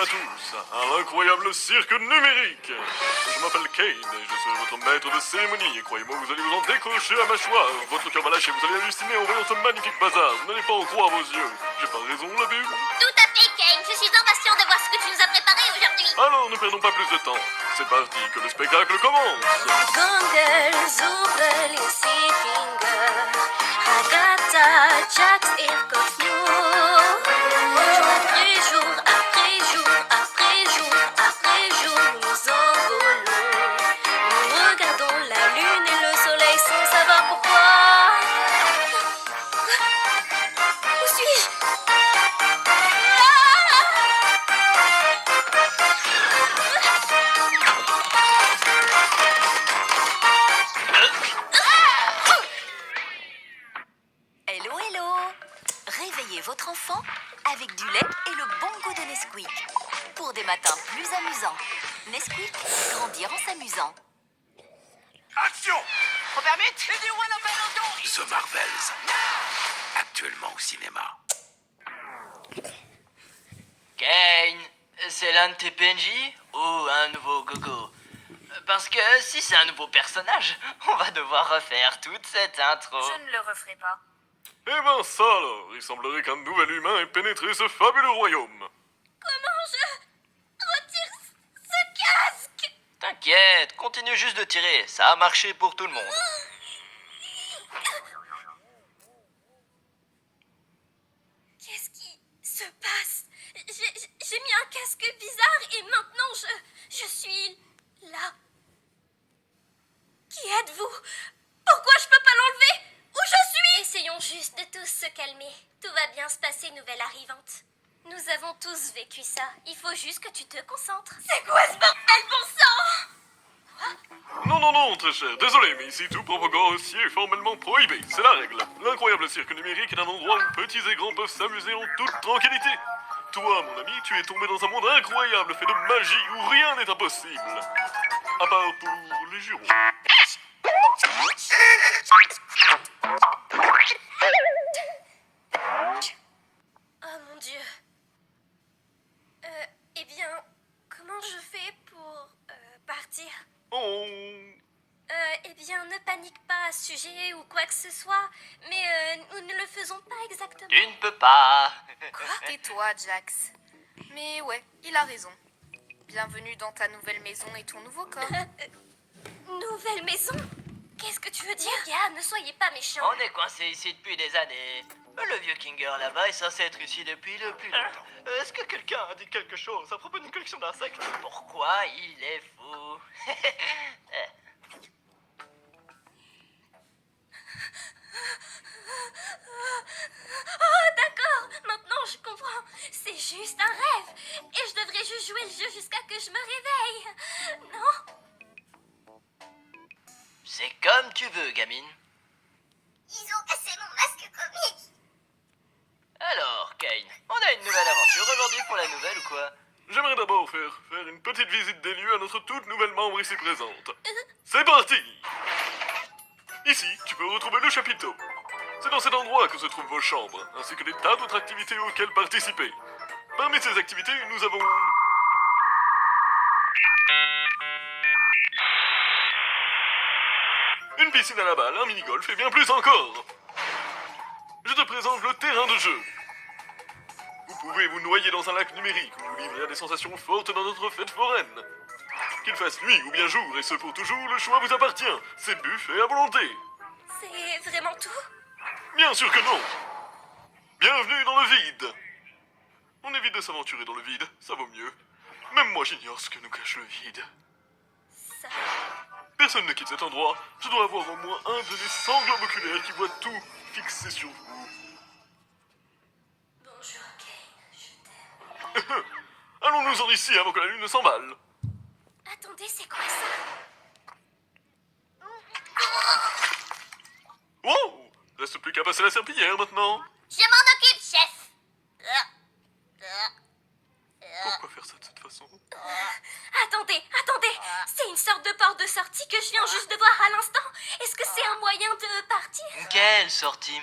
à tous à l'incroyable cirque numérique. Je m'appelle Kane et je serai votre maître de cérémonie. Et croyez-moi, vous allez vous en décrocher à ma choix. Votre cœur va lâcher, vous allez halluciner en voyant ce magnifique bazar. Vous n'allez pas en croire vos yeux. J'ai pas raison, la bulle? Tout à fait, Kane. Je suis impatient de voir ce que tu nous as préparé aujourd'hui. Alors, ne perdons pas plus de temps. C'est parti, que le spectacle commence. Gongles, ouvrent les six fingers. Agatha, Jax et Cosmo. Jour après jour, après jour, après jour, nous envolons. Nous regardons la lune et le soleil sans savoir pourquoi. Où suis-je? Hello, hello! Réveillez votre enfant avec du lait et le bon goût de Nesquik. Pour des matins plus amusants. Nesquik, grandir en s'amusant. Action! Robert Mitt, The Marvels. Actuellement au cinéma. Kane, c'est l'un de tes PNJ ou un nouveau gogo? Parce que si c'est un nouveau personnage, on va devoir refaire toute cette intro. Je ne le referai pas. Eh ben ça alors, il semblerait qu'un nouvel humain ait pénétré ce fabuleux royaume. Comment je retire ce casque? T'inquiète, continue juste de tirer, ça a marché pour tout le monde. Qu'est-ce qui se passe? J'ai mis un casque bizarre et maintenant je suis là. Qui êtes-vous? Pourquoi je peux pas l'enlever? Où je suis? Essayons juste de tous se calmer. Tout va bien se passer, nouvelle arrivante. Nous avons tous vécu ça. Il faut juste que tu te concentres. C'est quoi ce bordel, bon sang? Non, non, non, très cher, désolé, mais ici tout propagande aussi est formellement prohibé, c'est la règle. L'incroyable cirque numérique est un endroit où petits et grands peuvent s'amuser en toute tranquillité. Toi, mon ami, tu es tombé dans un monde incroyable fait de magie où rien n'est impossible. À part pour les jurons. Oh mon Dieu. Eh bien, comment je fais pour partir? Oh. Eh bien, ne panique pas à ce sujet ou quoi que ce soit, mais nous ne le faisons pas exactement. Tu ne peux pas. Tais-toi, Jax. Mais ouais, il a raison. Bienvenue dans ta nouvelle maison et ton nouveau corps. Nouvelle maison? Qu'est-ce que tu veux dire? Gars, ne soyez pas méchants. On est coincé ici depuis des années. Le vieux Kinger là-bas est censé être ici depuis le plus longtemps. Est-ce que quelqu'un a dit quelque chose à propos d'une collection d'insectes? Pourquoi il est fou? Oh, d'accord, maintenant je comprends. C'est juste un rêve. Et je devrais juste jouer le jeu jusqu'à que je me réveille. Non? C'est comme tu veux, gamine. Ils ont cassé mon masque comique. Alors, Kane, on a une nouvelle aventure aujourd'hui pour la nouvelle ou quoi? J'aimerais d'abord faire une petite visite des lieux à notre toute nouvelle membre ici présente. C'est parti! Ici, tu peux retrouver le chapiteau. C'est dans cet endroit que se trouvent vos chambres, ainsi que des tas d'autres activités auxquelles participer. Parmi ces activités, nous avons... une piscine à la balle, un mini-golf et bien plus encore. Je te présente le terrain de jeu. Vous pouvez vous noyer dans un lac numérique ou vous livrer à des sensations fortes dans notre fête foraine. Qu'il fasse nuit ou bien jour, et ce pour toujours, le choix vous appartient. C'est buffet à volonté. C'est vraiment tout? Bien sûr que non. Bienvenue dans le vide. On évite de s'aventurer dans le vide, ça vaut mieux. Même moi j'ignore ce que nous cache le vide. Ça... Personne ne quitte cet endroit. Je dois avoir au moins un de mes 100 globes oculaires qui voit tout fixé sur vous. Bonjour, Kane, je t'aime. Allons-nous-en d'ici avant que la lune ne s'emballe. Attendez, c'est quoi ça? Wow! Reste plus qu'à passer la serpillière maintenant. Je m'en occupe, chef. Pourquoi faire ça de cette façon? Attendez, c'est une sorte de porte de sortie que je viens juste de voir à l'instant. Est-ce que c'est un moyen de partir? Quelle sortie?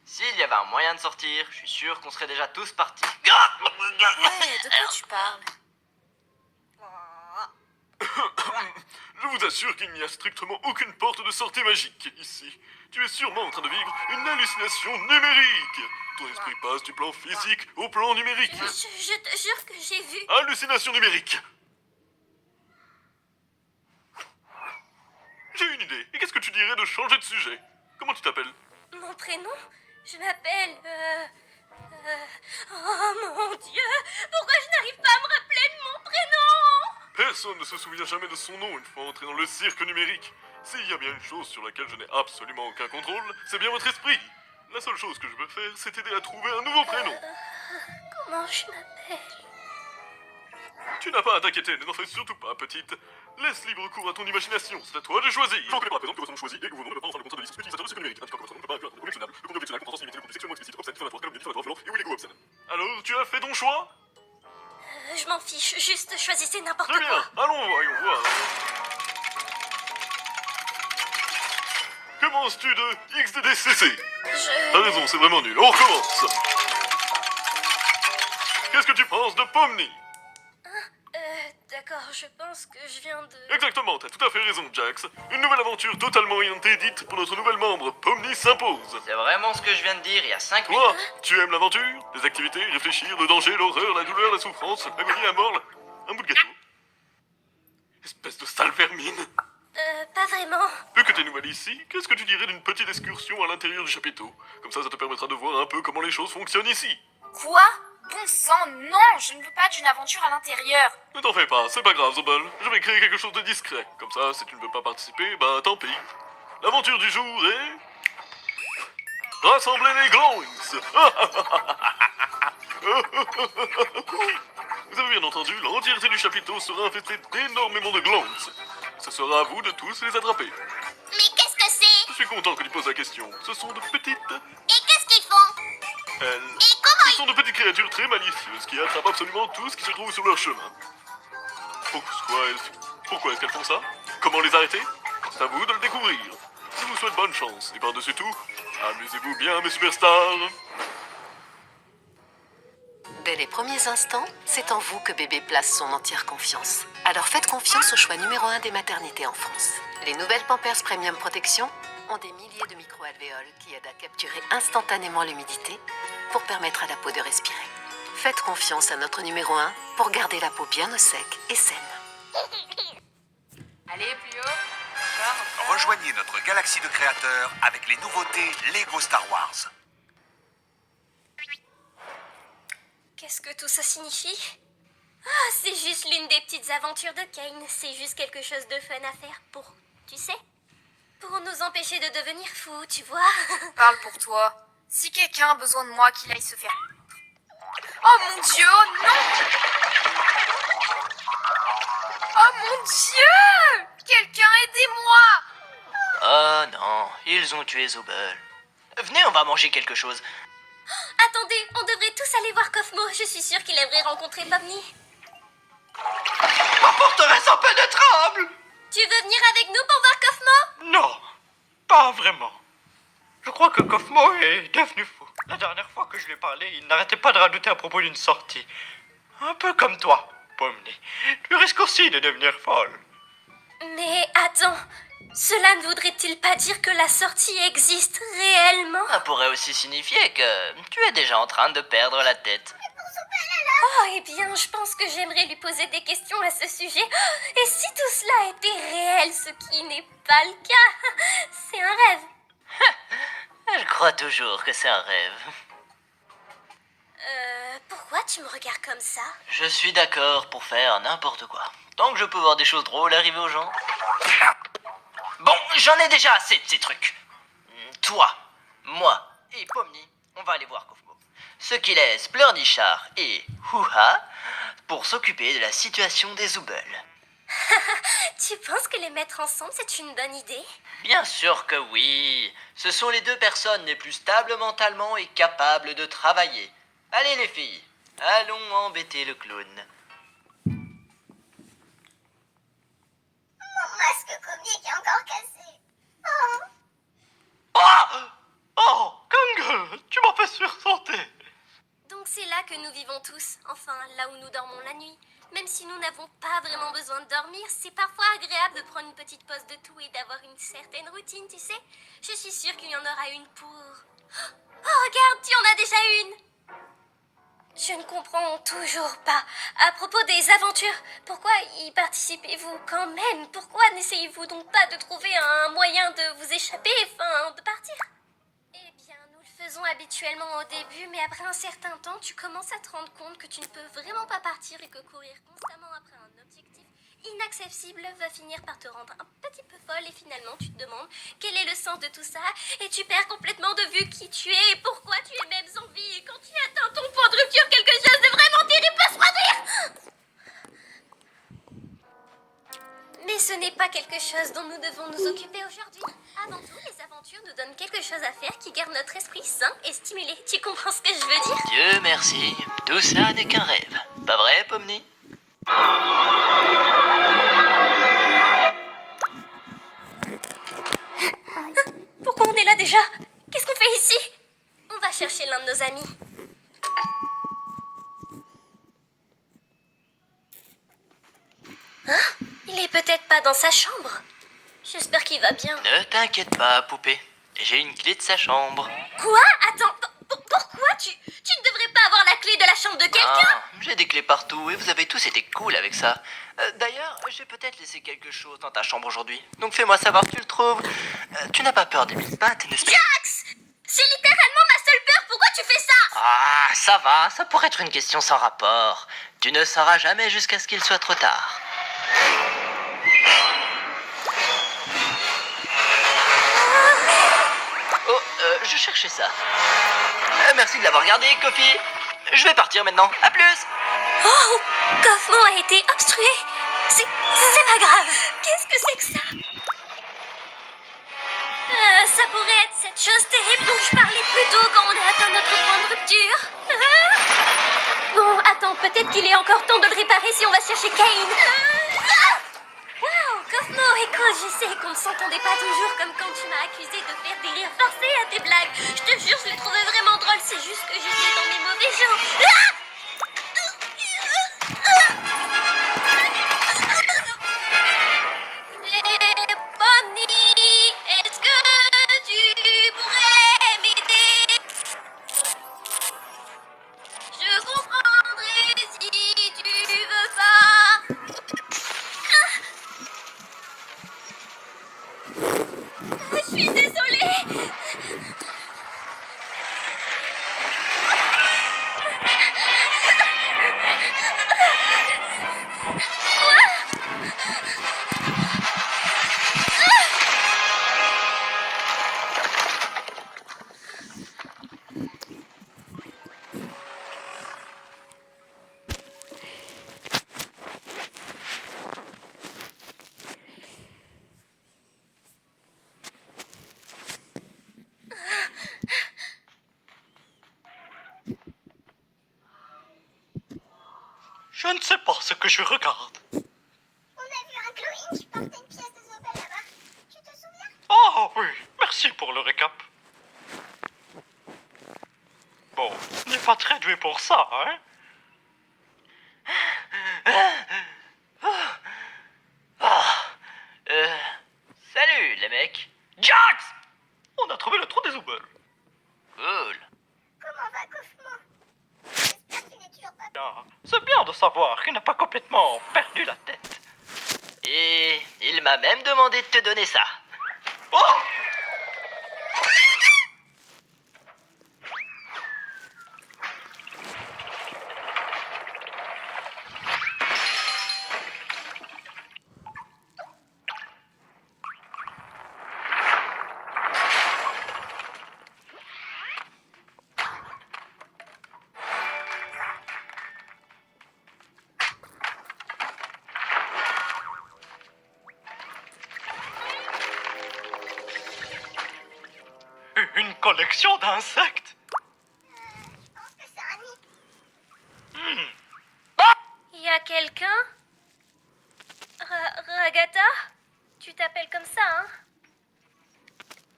S'il y avait un moyen de sortir, je suis sûr qu'on serait déjà tous partis. Ouais, de quoi tu parles? vous assure qu'il n'y a strictement aucune porte de sortie magique ici. Tu es sûrement en train de vivre une hallucination numérique. Ton esprit passe du plan physique au plan numérique. Je te jure que j'ai vu. Hallucination numérique. J'ai une idée. Et qu'est-ce que tu dirais de changer de sujet? Comment tu t'appelles? Mon prénom? Je m'appelle... Oh mon Dieu! Pourquoi je n'arrive pas à me rappeler de mon prénom? Personne ne se souvient jamais de son nom une fois entré dans le cirque numérique. S'il y a bien une chose sur laquelle je n'ai absolument aucun contrôle, c'est bien votre esprit. La seule chose que je peux faire, c'est t'aider à trouver un nouveau prénom. Comment je m'appelle? Tu n'as pas à t'inquiéter, ne t'en fais surtout pas, petite. Laisse libre cours à ton imagination, c'est à toi de choisir. Je ne connais pas, par exemple, que votre nom choisi et que vos noms ne peuvent pas entrer dans le contrat de liste utilisateur de cirque numérique. Indiquant que votre nom ne peut pas inclure un contenu collectionnable, le contenu objectionnel comportant sans limite, le contenu sexuellement explicite, obscène, diffamatoire, calomnie, diffamatoire, violent et ou illégaux obscène. Alors, tu as fait ton choix? Je m'en fiche, juste choisissez n'importe Très quoi. bien, allons, voyons voir. Que penses-tu de XDDCC? T'as raison, c'est vraiment nul. On recommence. Qu'est-ce que tu penses de Pomni? D'accord, je pense que je viens de... Exactement, t'as tout à fait raison, Jax. Une nouvelle aventure totalement inédite pour notre nouvelle membre, Pomni s'impose. C'est vraiment ce que je viens de dire il y a 5 minutes. Toi, tu aimes l'aventure? Les activités, réfléchir, le danger, l'horreur, la douleur, la souffrance, l'agonie, la mort, un bout de gâteau. Espèce de sale vermine. Pas vraiment. Vu que t'es nouvelle ici, qu'est-ce que tu dirais d'une petite excursion à l'intérieur du chapiteau? Comme ça te permettra de voir un peu comment les choses fonctionnent ici. Quoi? Bon sang, non, je ne veux pas d'une aventure à l'intérieur. Ne t'en fais pas, c'est pas grave, Zobel. Je vais créer quelque chose de discret. Comme ça, si tu ne veux pas participer, bah tant pis. L'aventure du jour est... Rassembler les Glonks. Vous avez bien entendu, l'entièreté du chapiteau sera infestée d'énormément de Glonks. Ce sera à vous de tous les attraper. Mais qu'est-ce que c'est? Je suis content que tu poses la question. Ce sont de petites... Et qu'est-ce qu'ils font? Elles... Et comment Ce sont de petites créatures très malicieuses qui attrapent absolument tout ce qui se trouve sur leur chemin. Pourquoi est-ce qu'elles font ça? Comment les arrêter? C'est à vous de le découvrir. Je vous souhaite bonne chance. Et par-dessus tout, amusez-vous bien, mes superstars. Dès les premiers instants, c'est en vous que bébé place son entière confiance. Alors faites confiance au choix numéro 1 des maternités en France. Les nouvelles Pampers Premium Protection ont des milliers de micro-alvéoles qui aident à capturer instantanément l'humidité pour permettre à la peau de respirer. Faites confiance à notre numéro 1 pour garder la peau bien au sec et saine. Allez, plus haut. Encore. Rejoignez notre galaxie de créateurs avec les nouveautés Lego Star Wars. Qu'est-ce que tout ça signifie? Ah, c'est juste l'une des petites aventures de Kane. C'est juste quelque chose de fun à faire pour... Tu sais? Pour nous empêcher de devenir fous, tu vois? Parle pour toi. Si quelqu'un a besoin de moi, qu'il aille se faire... Oh mon Dieu, non! Oh mon Dieu! Quelqu'un aidez-moi! Oh non, ils ont tué Zobel. Venez, on va manger quelque chose. Attendez, on devrait tous aller voir Kofmo. Je suis sûre qu'il aimerait rencontrer Pomni. Ma forteresse impénétrable! Tu veux venir avec nous pour voir Kofmo? Non, pas vraiment. Je crois que Kofmo est devenu fou. La dernière fois que je lui ai parlé, il n'arrêtait pas de radouter à propos d'une sortie. Un peu comme toi, Pomni. Tu risques aussi de devenir folle. Mais attends, cela ne voudrait-il pas dire que la sortie existe réellement? Ça pourrait aussi signifier que tu es déjà en train de perdre la tête. Oh, eh bien, je pense que j'aimerais lui poser des questions à ce sujet. Et si tout cela était réel, ce qui n'est pas le cas? C'est un rêve. Je crois toujours que c'est un rêve. Pourquoi tu me regardes comme ça? Je suis d'accord pour faire n'importe quoi. Tant que je peux voir des choses drôles arriver aux gens. Bon, j'en ai déjà assez de ces trucs. Toi, moi et Pomni, on va aller voir Kofmo. Ce qui laisse Pleurnichard et Houha pour s'occuper de la situation des Zoubels. Tu penses que les mettre ensemble, c'est une bonne idée? Bien sûr que oui. Ce sont les deux personnes les plus stables mentalement et capables de travailler. Allez les filles, allons embêter le clown. Mon masque comique est encore cassé. Oh, Kangol, tu m'as fait sursauter. Donc c'est là que nous vivons tous, enfin là où nous dormons la nuit. Même si nous n'avons pas vraiment besoin de dormir, c'est parfois agréable de prendre une petite pause de tout et d'avoir une certaine routine, tu sais. Je suis sûre qu'il y en aura une pour... Oh, regarde, tu en as déjà une. Je ne comprends toujours pas. À propos des aventures, pourquoi y participez-vous quand même? Pourquoi n'essayez-vous donc pas de trouver un moyen de vous échapper, enfin, de partir? Eh bien, nous le faisons habituellement au début, mais après un certain temps, tu commences à te rendre compte que tu ne peux vraiment pas partir et que courir constamment après un objectif inaccessible va finir par te rendre un petit peu folle et finalement tu te demandes quel est le sens de tout ça et tu perds complètement de vue qui tu es et pourquoi tu es même en vie. Et quand tu atteins ton point de rupture, quelque chose de vraiment terrible peut se produire. Mais ce n'est pas quelque chose dont nous devons nous occuper aujourd'hui. Avant tout, les aventures nous donnent quelque chose à faire qui garde notre esprit sain et stimulé. Tu comprends ce que je veux dire? Dieu merci, tout ça n'est qu'un rêve. Pas vrai, Pomni? Pourquoi on est là déjà? Qu'est-ce qu'on fait ici? On va chercher l'un de nos amis. Hein? Il est peut-être pas dans sa chambre. J'espère qu'il va bien. Ne t'inquiète pas, poupée. J'ai une clé de sa chambre. Quoi? Attends, pourquoi tu ne devrais pas avoir la clé de la chambre de quelqu'un? Ah, j'ai des clés partout et vous avez tous été cool avec ça. D'ailleurs, j'ai peut-être laissé quelque chose dans ta chambre aujourd'hui. Donc fais-moi savoir si tu le trouves. Tu n'as pas peur des mille pattes, n'est-ce pas? Jax! C'est littéralement ma seule peur, pourquoi tu fais ça? Ah, ça va, ça pourrait être une question sans rapport. Tu ne sauras jamais jusqu'à ce qu'il soit trop tard. Oh, je cherchais ça. Merci de l'avoir gardé, Kofi. Je vais partir maintenant. À plus. Oh! Kaufman a été obstrué! C'est pas grave! Qu'est-ce que c'est que ça? Ça pourrait être cette chose terrible dont je parlais plus tôt quand on a atteint notre point de rupture. Bon, attends, peut-être qu'il est encore temps de le réparer si on va chercher Kane. Wow, Cosmo, écoute, je sais qu'on ne s'entendait pas toujours comme quand tu m'as accusé de faire des rires forcés à tes blagues. Je te jure, je les trouvais vraiment drôles, c'est juste que j'étais dans mes mauvais jours. Bonnie, est-ce que tu pourrais m'aider? Je comprendrai si tu veux pas. Je suis désolée. Je ne sais pas ce que je regarde. On a vu un glowing, je portais une pièce de Zobel là-bas. Tu te souviens? Oh oui, merci pour le récap. Bon, on n'est pas très doué pour ça, hein? Salut les mecs. Jax! On a trouvé le trou des Zobel. Cool. Comment va Kaufman? J'espère qu'il n'est toujours pas... C'est bien de savoir qu'il n'a pas complètement perdu la tête. Et il m'a même demandé de te donner ça. Oh! Une collection d'insectes? Je pense que c'est un nid. Il y a quelqu'un? Ragata? Tu t'appelles comme ça, hein?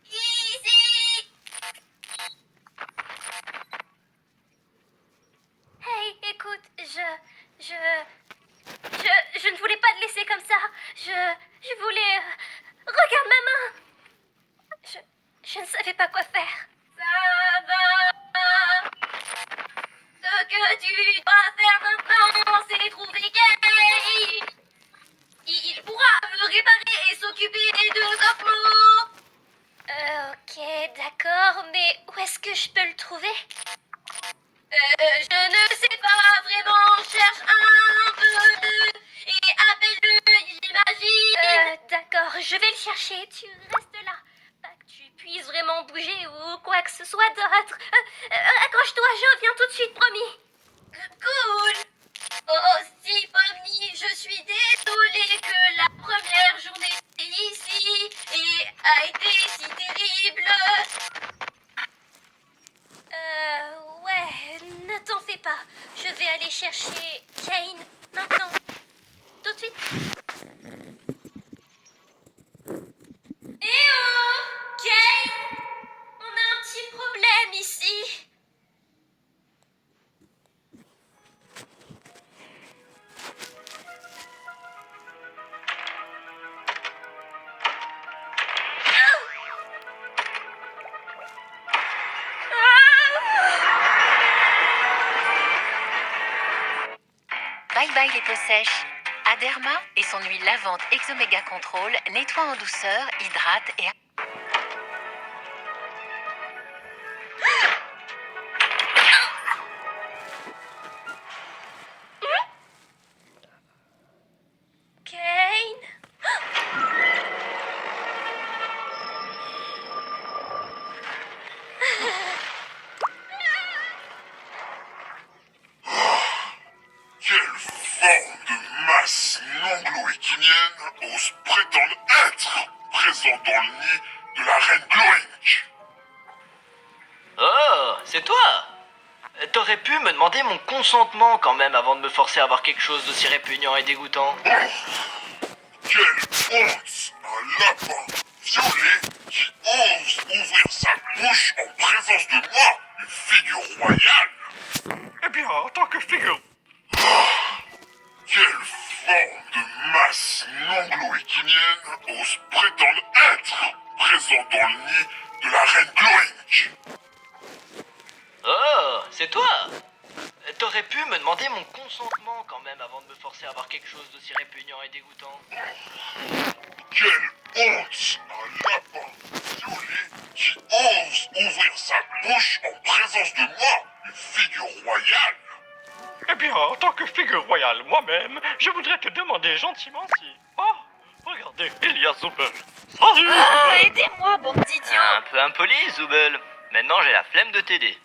Easy! Hey, écoute, Je ne voulais pas te laisser comme ça. Je voulais... Regarde ma main. Je ne savais pas quoi faire. Ça va. Ce que tu dois faire maintenant, c'est trouver Kay. Il pourra me réparer et s'occuper de Zofmo. Ok, d'accord, mais où est-ce que je peux le trouver? Je ne sais pas vraiment, cherche un peu et appelle-le, j'imagine. D'accord, je vais le chercher, tu restes là. Pas que tu puisses vraiment bouger ou quoi que ce soit d'autre. Accroche-toi, je reviens tout de suite, promis. Cool. Oh, si, Pomni, je suis désolée que la première journée ici a été si terrible. Ouais, ne t'en fais pas. Je vais aller chercher Kane maintenant. Tout de suite. Eh oh, Kane, on a un petit problème ici. Bye bye les peaux sèches. Aderma et son huile lavante Exomega Control nettoie en douceur, hydrate et... Kane. Quelle forme de masse non-gloéquinienne ose prétendre être présente dans le nid de la reine Gloink? Oh, c'est toi! T'aurais pu me demander mon consentement quand même avant de me forcer à avoir quelque chose d'aussi répugnant et dégoûtant. Quelle honte! Un lapin violet qui ose ouvrir sa bouche en présence de moi, une figure royale! Eh bien, en tant que figure... Quelle forme de masse non-gloéquinienne ose prétendre être présente dans le nid de la reine Gloink? Oh, c'est toi! T'aurais pu me demander mon consentement quand même avant de me forcer à avoir quelque chose d'aussi répugnant et dégoûtant. Quelle honte! Un lapin violet qui ose ouvrir sa bouche en présence de moi, une figure royale! Eh bien, en tant que figure royale moi-même, je voudrais te demander gentiment si... Oh, regardez, il y a Zoubel. Salut Zoubel. Aidez-moi, bande d'idiots. Un peu impoli, Zoubel. Maintenant, j'ai la flemme de t'aider.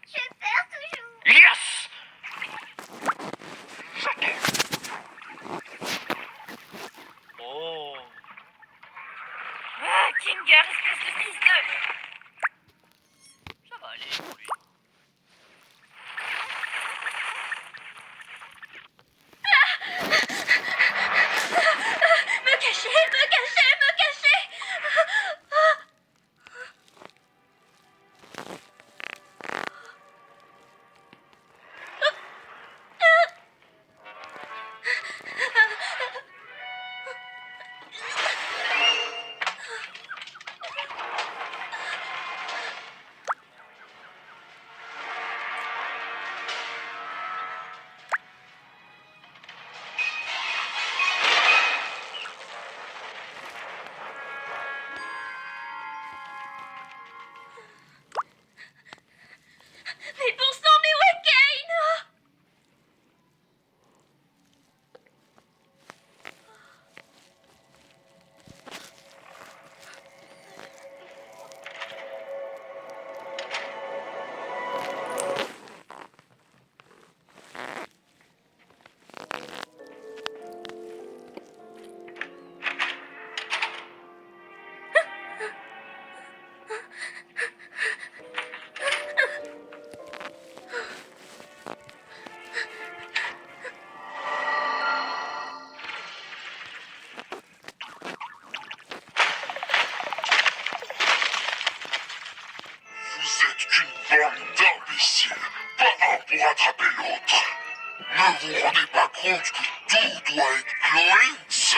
Je perds toujours. Yes. Oh. Ah, Kinger, espèce de fils de... Ça va aller pour lui. Me cacher, me cacher, me cacher. vous rendez pas compte que tout doit être Chloïns?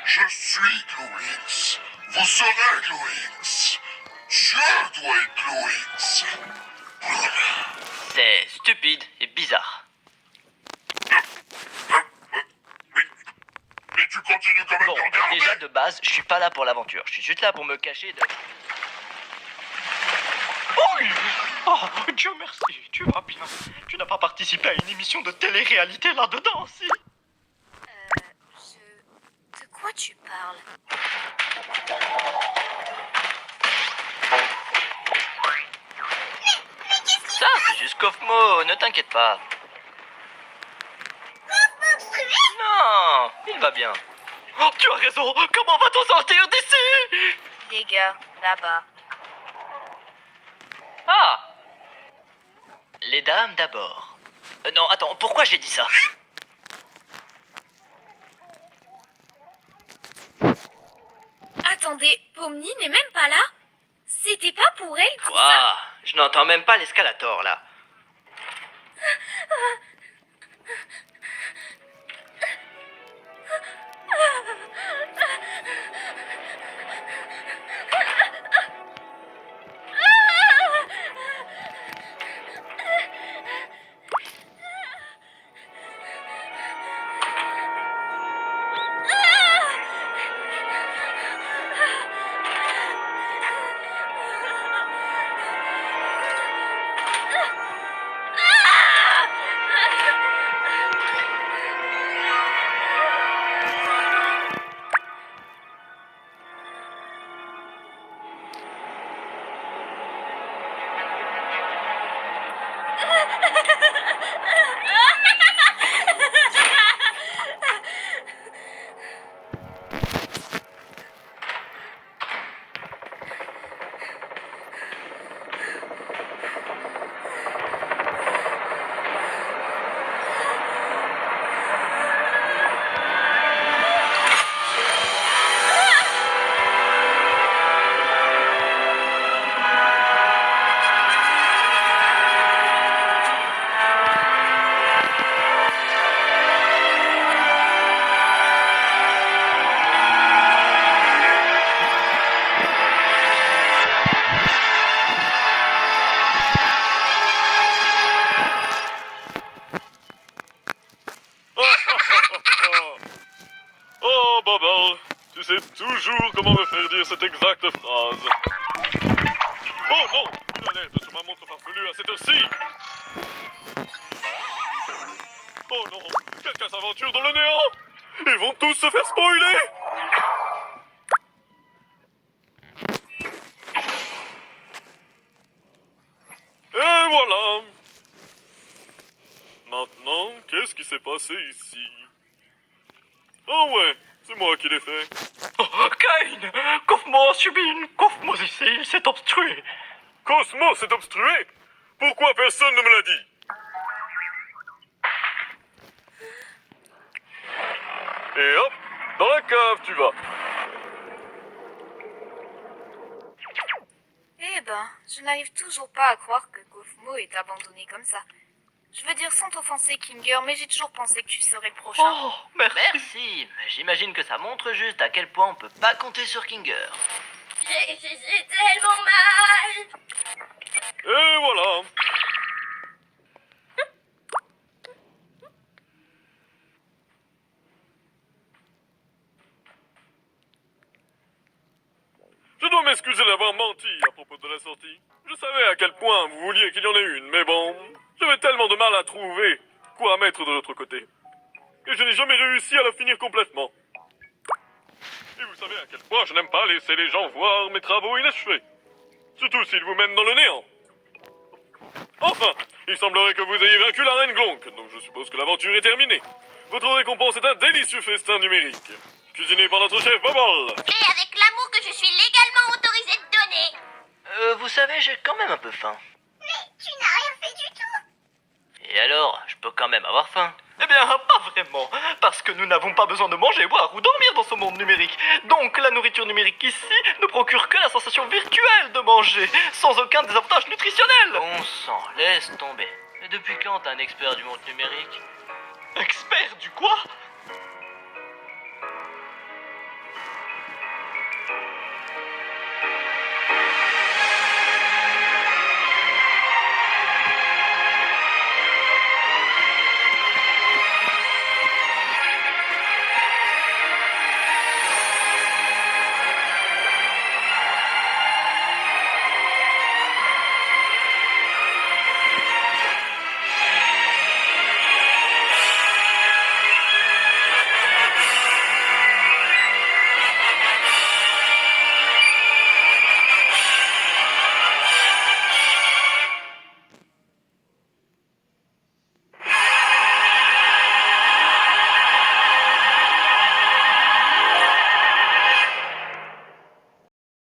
Je suis Chloïns. Vous serez Chloïns. Je dois être Chloïns. C'est stupide et bizarre. Mais tu continues quand même Bon, de regarder. déjà de base, je suis pas là pour l'aventure. Je suis juste là pour me cacher de... Oui. Oh, Dieu merci, tu vas bien. Tu n'as pas participé à une émission de télé-réalité là-dedans, si? De quoi tu parles? Ça, c'est juste Kaufmo, ne t'inquiète pas. Non, il va bien. Oh, tu as raison, comment va-t-on sortir d'ici? Les gars, là-bas. Ah! Les dames d'abord. Non, attends, pourquoi j'ai dit ça? Attendez, Pomni n'est même pas là? C'était pas pour elle tout ça? Waouh, je n'entends même pas l'escalator là. Oh, Bubble, tu sais toujours comment me faire dire cette exacte phrase. Oh non, une alerte sur ma montre farfelue à cette heure-ci. Oh non, quelqu'un s'aventure dans le néant. Ils vont tous se faire spoiler. Et voilà. Maintenant, qu'est-ce qui s'est passé ici? Oh ouais, c'est moi qui l'ai fait. Oh, Kane, Kaufmo a subi une Kaufmosicée, il s'est obstrué. Cosmo s'est obstrué? Pourquoi personne ne me l'a dit? Et hop, dans la cave tu vas. Eh ben, je n'arrive toujours pas à croire que Kaufmo est abandonné comme ça. Je veux dire sans t'offenser, Kinger, mais j'ai toujours pensé que tu serais le prochain. Oh, merci. Merci, mais j'imagine que ça montre juste à quel point on peut pas compter sur Kinger. J'ai tellement mal. Et voilà. Je dois m'excuser d'avoir menti à propos de la sortie. Je savais à quel point vous vouliez qu'il y en ait une, mais bon, j'avais tellement de mal à trouver quoi mettre de l'autre côté. Et je n'ai jamais réussi à la finir complètement. Et vous savez à quel point je n'aime pas laisser les gens voir mes travaux inachevés. Surtout s'ils vous mènent dans le néant. Enfin, il semblerait que vous ayez vaincu la reine Glonk, donc je suppose que l'aventure est terminée. Votre récompense est un délicieux festin numérique, cuisiné par notre chef Bubble. Et avec l'amour que je suis légalement autorisée de donner. Vous savez, j'ai quand même un peu faim. Mais tu n'as rien fait du tout. Et alors, je peux quand même avoir faim. Eh bien, pas vraiment, parce que nous n'avons pas besoin de manger, boire ou dormir dans ce monde numérique. Donc, la nourriture numérique ici ne procure que la sensation virtuelle de manger, sans aucun désavantage nutritionnel. Bon sang, laisse tomber. Et depuis quand t'es un expert du monde numérique? perdu quoi?